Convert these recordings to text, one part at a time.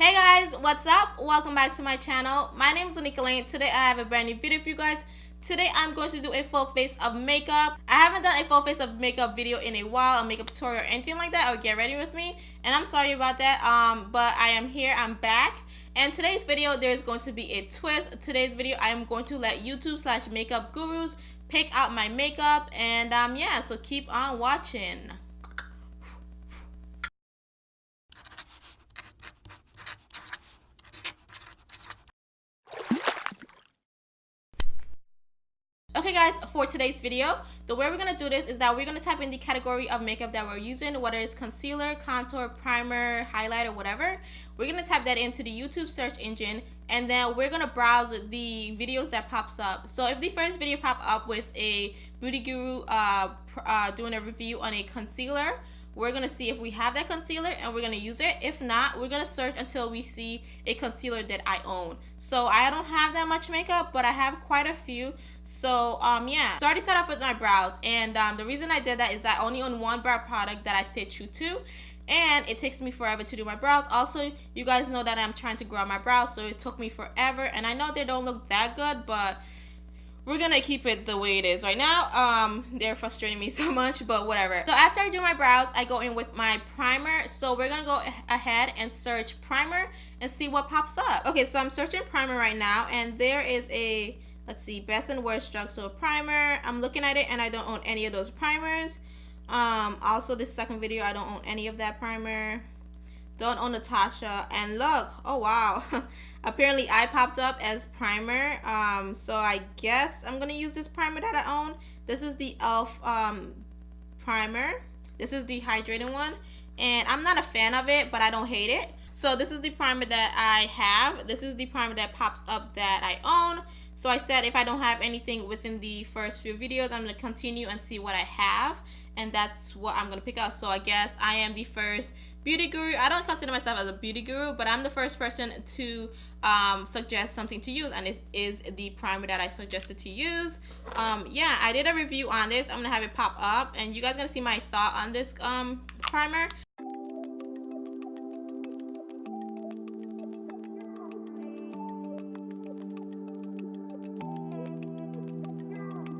Hey guys, what's up? Welcome back to my channel. My name is Nikkie. Today I have a brand new video for you guys. Today I'm going to do a full face of makeup. I haven't done a full face of makeup video in a while, a makeup tutorial or anything like that, or get ready with me. And I'm sorry about that, but I am here, I'm back. And today's video, there's going to be a twist. Today's video, I am going to let YouTube / makeup gurus pick out my makeup. And yeah, so keep on watching. Okay guys, for today's video, the way we're going to do this is that we're going to type in the category of makeup that we're using, whether it's concealer, contour, primer, highlighter, whatever. We're going to type that into the YouTube search engine, and then we're going to browse the videos that pops up. So if the first video pop up with a beauty guru doing a review on a concealer, we're going to see if we have that concealer and we're going to use it. If not, we're going to search until we see a concealer that I own. So I don't have that much makeup, but I have quite a few. So yeah, so I already started off with my brows, and the reason I did that is I only own one brow product that I stay true to, and it takes me forever to do my brows. Also, you guys know that I'm trying to grow my brows, so it took me forever, and I know they don't look that good, but we're gonna keep it the way it is right now. They're frustrating me so much, but whatever. So after I do my brows, I go in with my primer. So we're gonna go ahead and search primer and see what pops up. Okay, so I'm searching primer right now, and there is a, let's see, best and worst drugstore primer. I'm looking at it and I don't own any of those primers. Also this second video, I don't own any of that primer. Don't own Natasha. And look, oh wow, apparently I popped up as primer. So I guess I'm gonna use this primer that I own. This is the e.l.f. Primer. This is the hydrating one, and I'm not a fan of it, but I don't hate it. So this is the primer that I have. This is the primer that pops up that I own. So I said if I don't have anything within the first few videos, I'm gonna continue and see what I have, and that's what I'm gonna pick out. So I guess I am the first beauty guru. I don't consider myself as a beauty guru, but I'm the first person to suggest something to use, and this is the primer that I suggested to use. Yeah, I did a review on this. I'm gonna have it pop up, and you guys are gonna see my thought on this primer.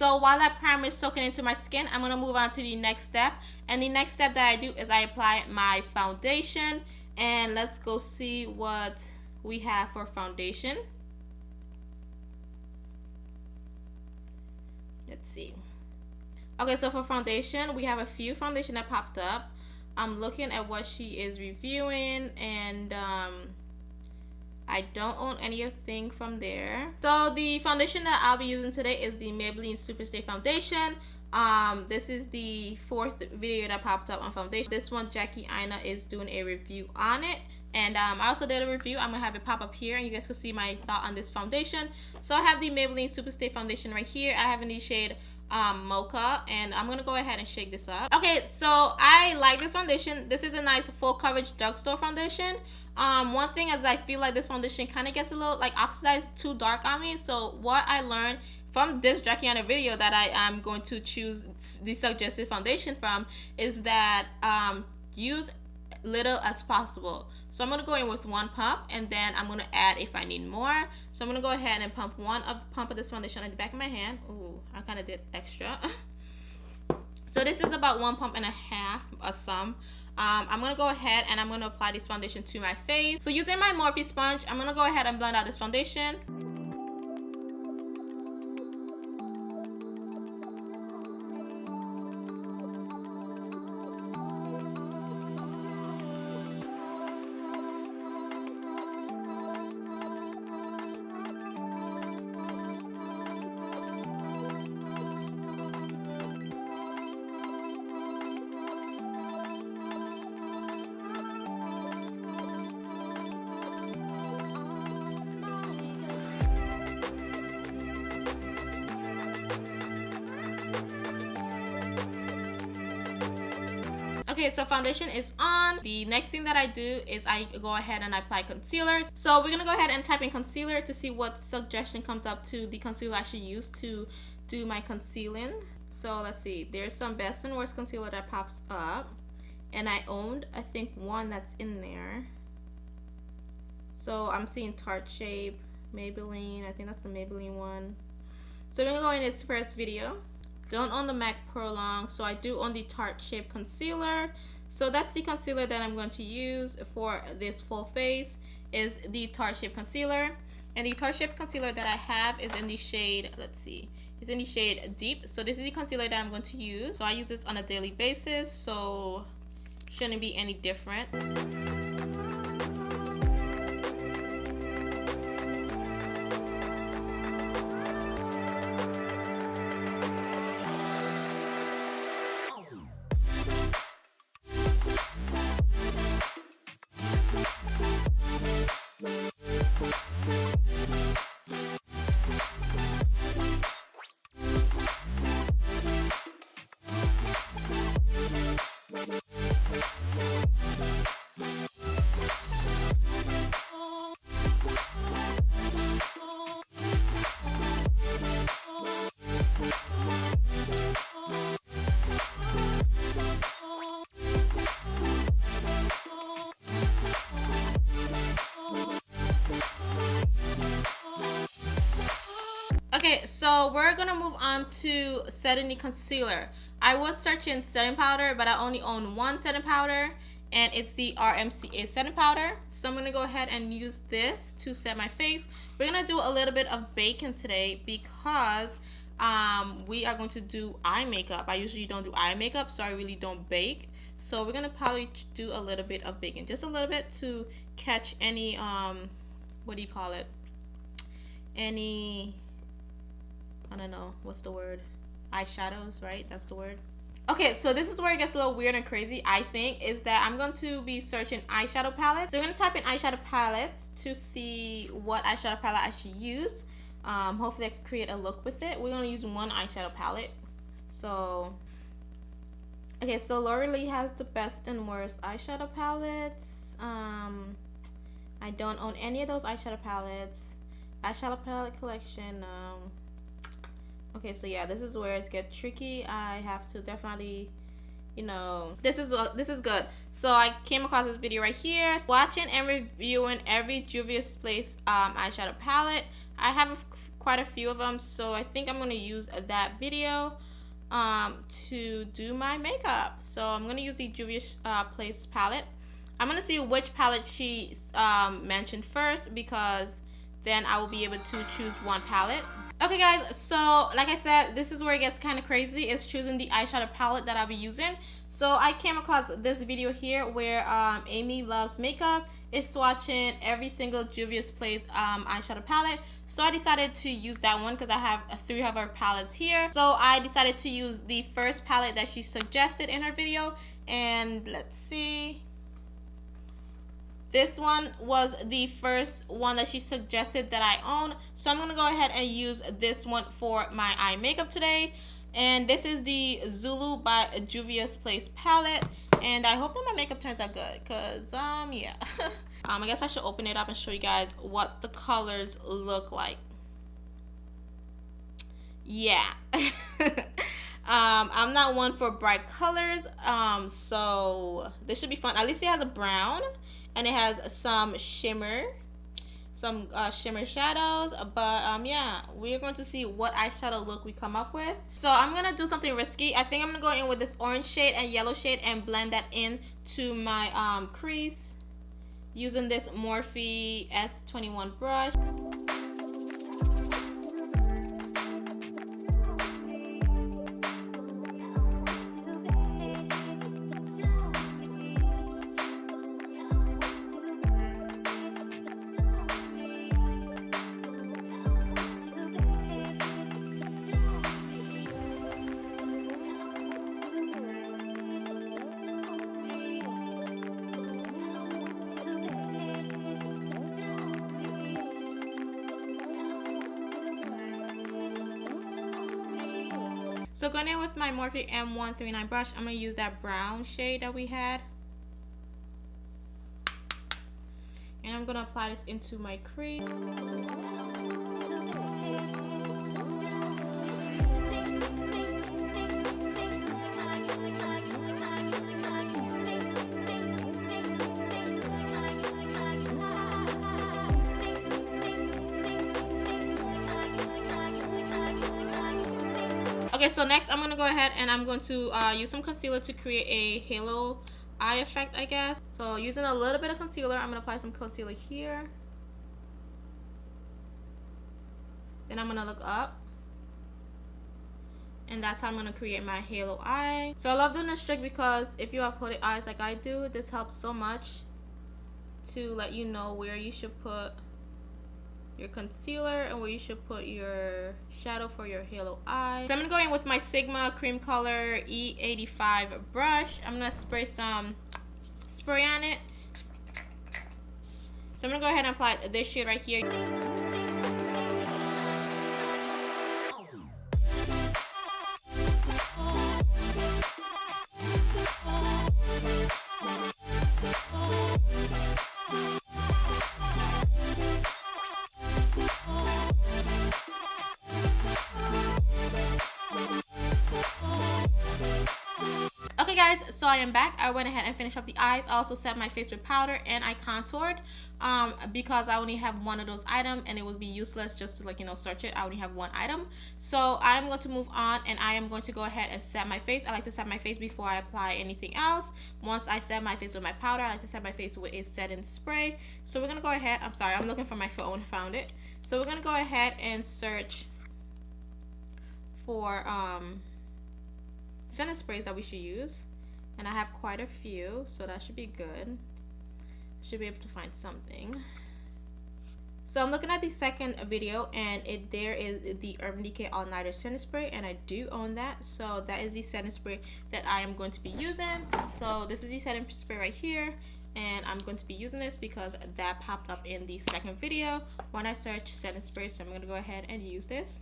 So while that primer is soaking into my skin, I'm going to move on to the next step. And the next step that I do is I apply my foundation. And let's go see what we have for foundation. Let's see. Okay, so for foundation, we have a few foundation that popped up. I'm looking at what she is reviewing, and I don't own anything from there. So the foundation that I'll be using today is the Maybelline Superstay Foundation. This is the fourth video that popped up on foundation. This one, Jackie Aina is doing a review on it. And I also did a review. I'm going to have it pop up here, and you guys can see my thought on this foundation. So I have the Maybelline Superstay Foundation right here. I have in the shade Mocha, and I'm going to go ahead and shake this up. Okay, so I like this foundation. This is a nice full coverage drugstore foundation. One thing is I feel like this foundation kind of gets a little like oxidized, too dark on me. So what I learned from this Jackie Aina video that I am going to choose the suggested foundation from is that use little as possible. So I'm going to go in with one pump, and then I'm going to add if I need more. So I'm going to go ahead and pump of this foundation on the back of my hand. Ooh, I kind of did extra. So this is about 1.5 pumps, a sum. I'm going to go ahead and I'm going to apply this foundation to my face. So using my Morphe sponge, I'm going to go ahead and blend out this foundation. Okay, so foundation is on. The next thing that I do is I go ahead and I apply concealer. So we're gonna go ahead and type in concealer to see what suggestion comes up to the concealer I should use to do my concealing. So let's see, there's some best and worst concealer that pops up, and I owned I think one that's in there. So I'm seeing Tarte Shape, Maybelline. I think that's the Maybelline one. So we're gonna go in its first video. Don't own the MAC Pro Long, so I do own the Tarte Shape concealer. So that's the concealer that I'm going to use for this full face, is the Tarte Shape concealer. And the Tarte Shape concealer that I have is in the shade, let's see, it's in the shade Deep. So this is the concealer that I'm going to use. So I use this on a daily basis, so shouldn't be any different. Okay, so we're gonna move on to setting the concealer. I was searching setting powder, but I only own one setting powder, and it's the RMCA setting powder. So I'm gonna go ahead and use this to set my face. We're gonna do a little bit of baking today because we are going to do eye makeup. I usually don't do eye makeup, so I really don't bake. So we're gonna probably do a little bit of baking, just a little bit to catch any what do you call it? Any, I don't know, what's the word? Eyeshadows, right? That's the word. Okay, so this is where it gets a little weird and crazy, I think, is that I'm going to be searching eyeshadow palettes. So we're going to type in eyeshadow palettes to see what eyeshadow palette I should use. Hopefully I can create a look with it. We're going to use one eyeshadow palette. So, okay, so Laurel has the best and worst eyeshadow palettes. I don't own any of those eyeshadow palettes. Eyeshadow palette collection, okay, so yeah, this is where it gets tricky. I have to definitely, you know, this is good. So I came across this video right here, watching and reviewing every Juvia's Place eyeshadow palette. I have quite a few of them, so I think I'm gonna use that video to do my makeup. So I'm gonna use the Juvia's Place palette. I'm gonna see which palette she mentioned first, because then I will be able to choose one palette. Okay guys, so like I said, this is where it gets kind of crazy, is choosing the eyeshadow palette that I'll be using. So I came across this video here where Amy Loves Makeup is swatching every single Juvia's Place eyeshadow palette. So I decided to use that one because I have 3 of her palettes here. So I decided to use the first palette that she suggested in her video, and let's see. This one was the first one that she suggested that I own. So I'm going to go ahead and use this one for my eye makeup today. And this is the Zulu by Juvia's Place palette. And I hope that my makeup turns out good, because, yeah. I guess I should open it up and show you guys what the colors look like. Yeah. I'm not one for bright colors, so this should be fun. At least it has a brown. And it has some shimmer shadows, but yeah, we're going to see what eyeshadow look we come up with. So I'm gonna do something risky. I think I'm gonna go in with this orange shade and yellow shade and blend that in to my crease using this Morphe S21 brush. So going in with my Morphe M139 brush, I'm going to use that brown shade that we had. And I'm going to apply this into my crease. Okay, so next I'm going to go ahead and I'm going to use some concealer to create a halo eye effect, I guess. So using a little bit of concealer, I'm going to apply some concealer here. Then I'm going to look up. And that's how I'm going to create my halo eye. So I love doing this trick because if you have hooded eyes like I do, this helps so much to let you know where you should put your concealer and where you should put your shadow for your halo eye. So I'm going to go in with my Sigma Cream Color E85 brush. I'm going to spray some spray on it. So I'm going to go ahead and apply this shade right here. Okay guys, so I am back. I went ahead and finished up the eyes. I also set my face with powder and I contoured because I only have one of those items and it would be useless just to, like, you know, search it. I only have one item. So I'm going to move on and I am going to go ahead and set my face. I like to set my face before I apply anything else. Once I set my face with my powder, I like to set my face with a setting spray. So we're going to go ahead. I'm sorry, I'm looking for my phone. Found it. So we're going to go ahead and search for setting sprays that we should use, and I have quite a few, so that should be good. Should be able to find something. So I'm looking at the second video and there is the Urban Decay All Nighter setting spray, and I do own that. So that is the setting spray that I am going to be using. So this is the setting spray right here, and I'm going to be using this because that popped up in the second video when I searched setting spray. So I'm going to go ahead and use this.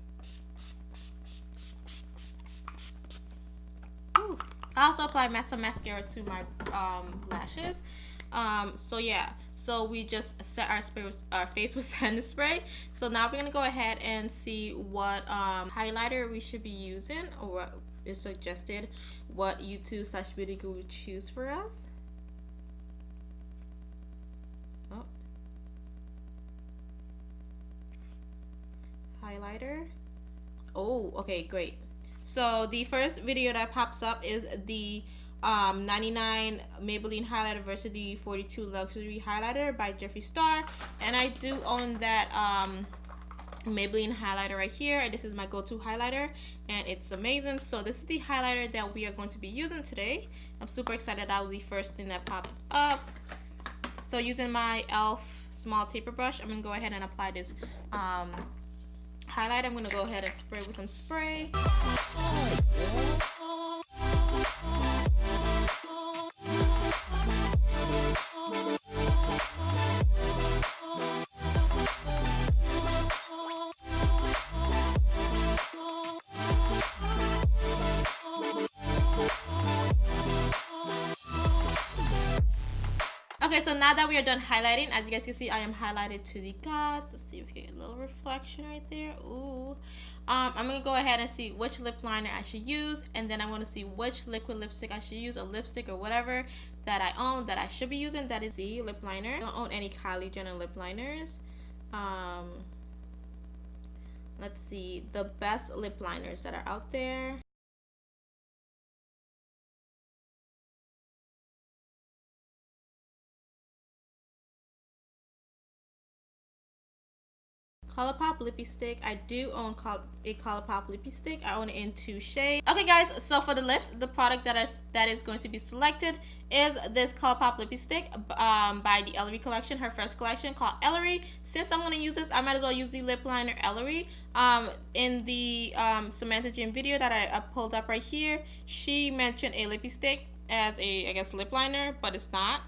I also apply some mascara to my lashes. So yeah, so we just set our face with setting spray. So now we're gonna go ahead and see what highlighter we should be using, or what is suggested, what YouTube/Beauty Guru would choose for us. Oh. Highlighter. Oh, okay, great. So the first video that pops up is the 99 Maybelline highlighter versus the 42 luxury highlighter by Jeffree Star, and I do own that Maybelline highlighter right here, and this is my go-to highlighter and it's amazing. So this is the highlighter that we are going to be using today. I'm super excited. That was the first thing that pops up. So using my e.l.f. small taper brush, I'm gonna go ahead and apply this highlight. I'm going to go ahead and spray with some spray. Okay, so now that we are done highlighting, as you guys can see, I am highlighted to the gods. Let's see if we get a little reflection right there. Ooh. I'm going to go ahead and see which lip liner I should use, and then I'm going to see which liquid lipstick I should use, a lipstick or whatever that I own that I should be using. That is the lip liner. I don't own any Kylie Jenner lip liners. Let's see, the best lip liners that are out there. Colourpop lippy stick. I do own a Colourpop lippy stick. I own it in 2 shades. Okay guys, so for the lips, the product that is going to be selected is this Colourpop lippy stick by the Ellery collection, her first collection called Ellery. Since I'm going to use this, I might as well use the lip liner Ellery. In the Samantha Jim video that I pulled up right here, she mentioned a lippy stick as a, I guess, lip liner, but it's not.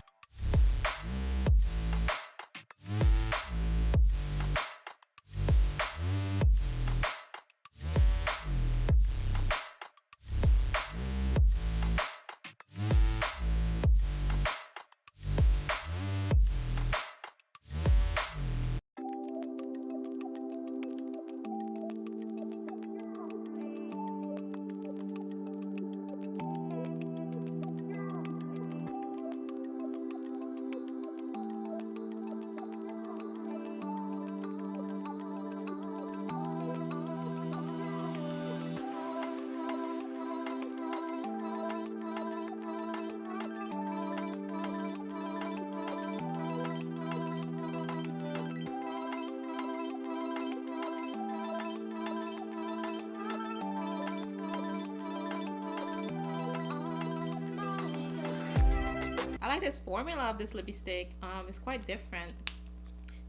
I like this formula of this lippy stick. It's quite different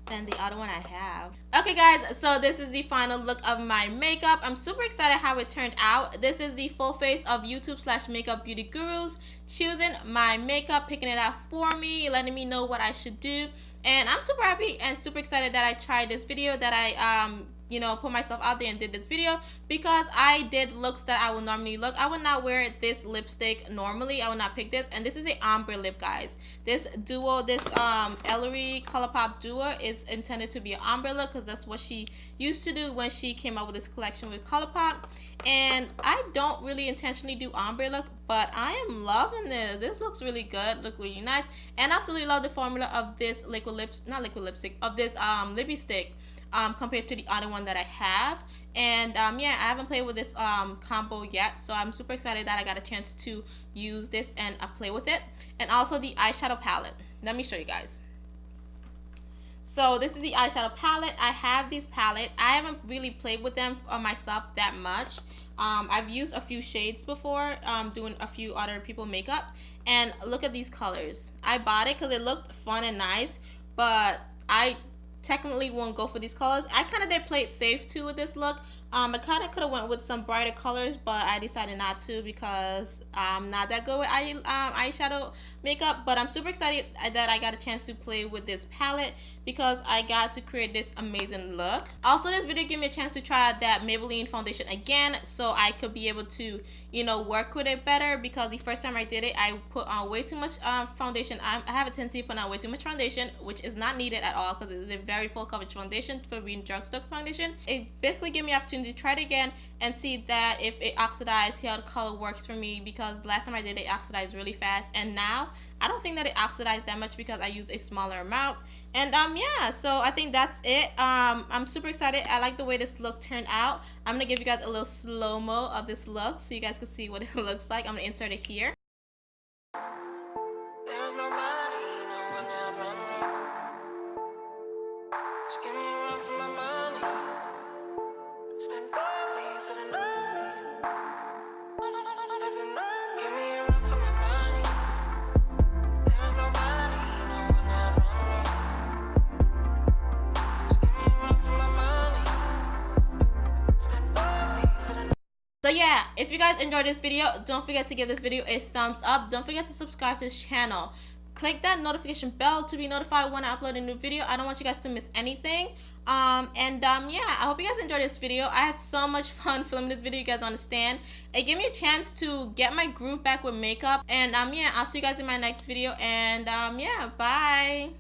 than the other one I have. Okay guys, so this is the final look of my makeup. I'm super excited how it turned out. This is the full face of YouTube / makeup beauty gurus choosing my makeup, picking it out for me, letting me know what I should do. And I'm super happy and super excited that I tried this video, that I you know, put myself out there and did this video, because I did looks that I would normally look. I would not wear this lipstick normally. I would not pick this, and this is a ombre lip, guys. This duo, this Ellery ColourPop duo is intended to be an ombre look, because that's what she used to do when she came out with this collection with ColourPop. And I don't really intentionally do ombre look, but I am loving this. This looks really good, look really nice, and absolutely love the formula of this liquid lipstick, of this lippy stick. Compared to the other one that I have. And yeah, I haven't played with this combo yet, so I'm super excited that I got a chance to use this and play with it. And also the eyeshadow palette. Let me show you guys. So this is the eyeshadow palette. I have this palette. I haven't really played with them myself that much. I've used a few shades before, doing a few other people makeup, and look at these colors. I bought it because it looked fun and nice, but I technically won't go for these colors. I kind of did play it safe too with this look. I kind of could have went with some brighter colors, but I decided not to because I'm not that good with eyeshadow makeup. But I'm super excited that I got a chance to play with this palette, because I got to create this amazing look. Also, this video gave me a chance to try that Maybelline foundation again, so I could be able to, you know, work with it better, because the first time I did it, I put on way too much foundation. I have a tendency to put on way too much foundation, which is not needed at all, because it's a very full coverage foundation for being drugstore foundation. It basically gave me an opportunity to try it again and see that if it oxidized, see how the color works for me, because last time I did it oxidized really fast, and now I don't think that it oxidized that much because I used a smaller amount. And yeah, so I think that's it. I'm super excited. I like the way this look turned out. I'm gonna give you guys a little slow-mo of this look so you guys can see what it looks like. I'm gonna insert it here. There's nobody, no one around me. Just give me a run for my money. Spend money for the night. Give me a run for my money. There's nobody, no one around me. So yeah, if you guys enjoyed this video, don't forget to give this video a thumbs up. Don't forget to subscribe to this channel. Click that notification bell to be notified when I upload a new video. I don't want you guys to miss anything. Yeah, I hope you guys enjoyed this video. I had so much fun filming this video, you guys understand. It gave me a chance to get my groove back with makeup. And yeah, I'll see you guys in my next video. And yeah, bye.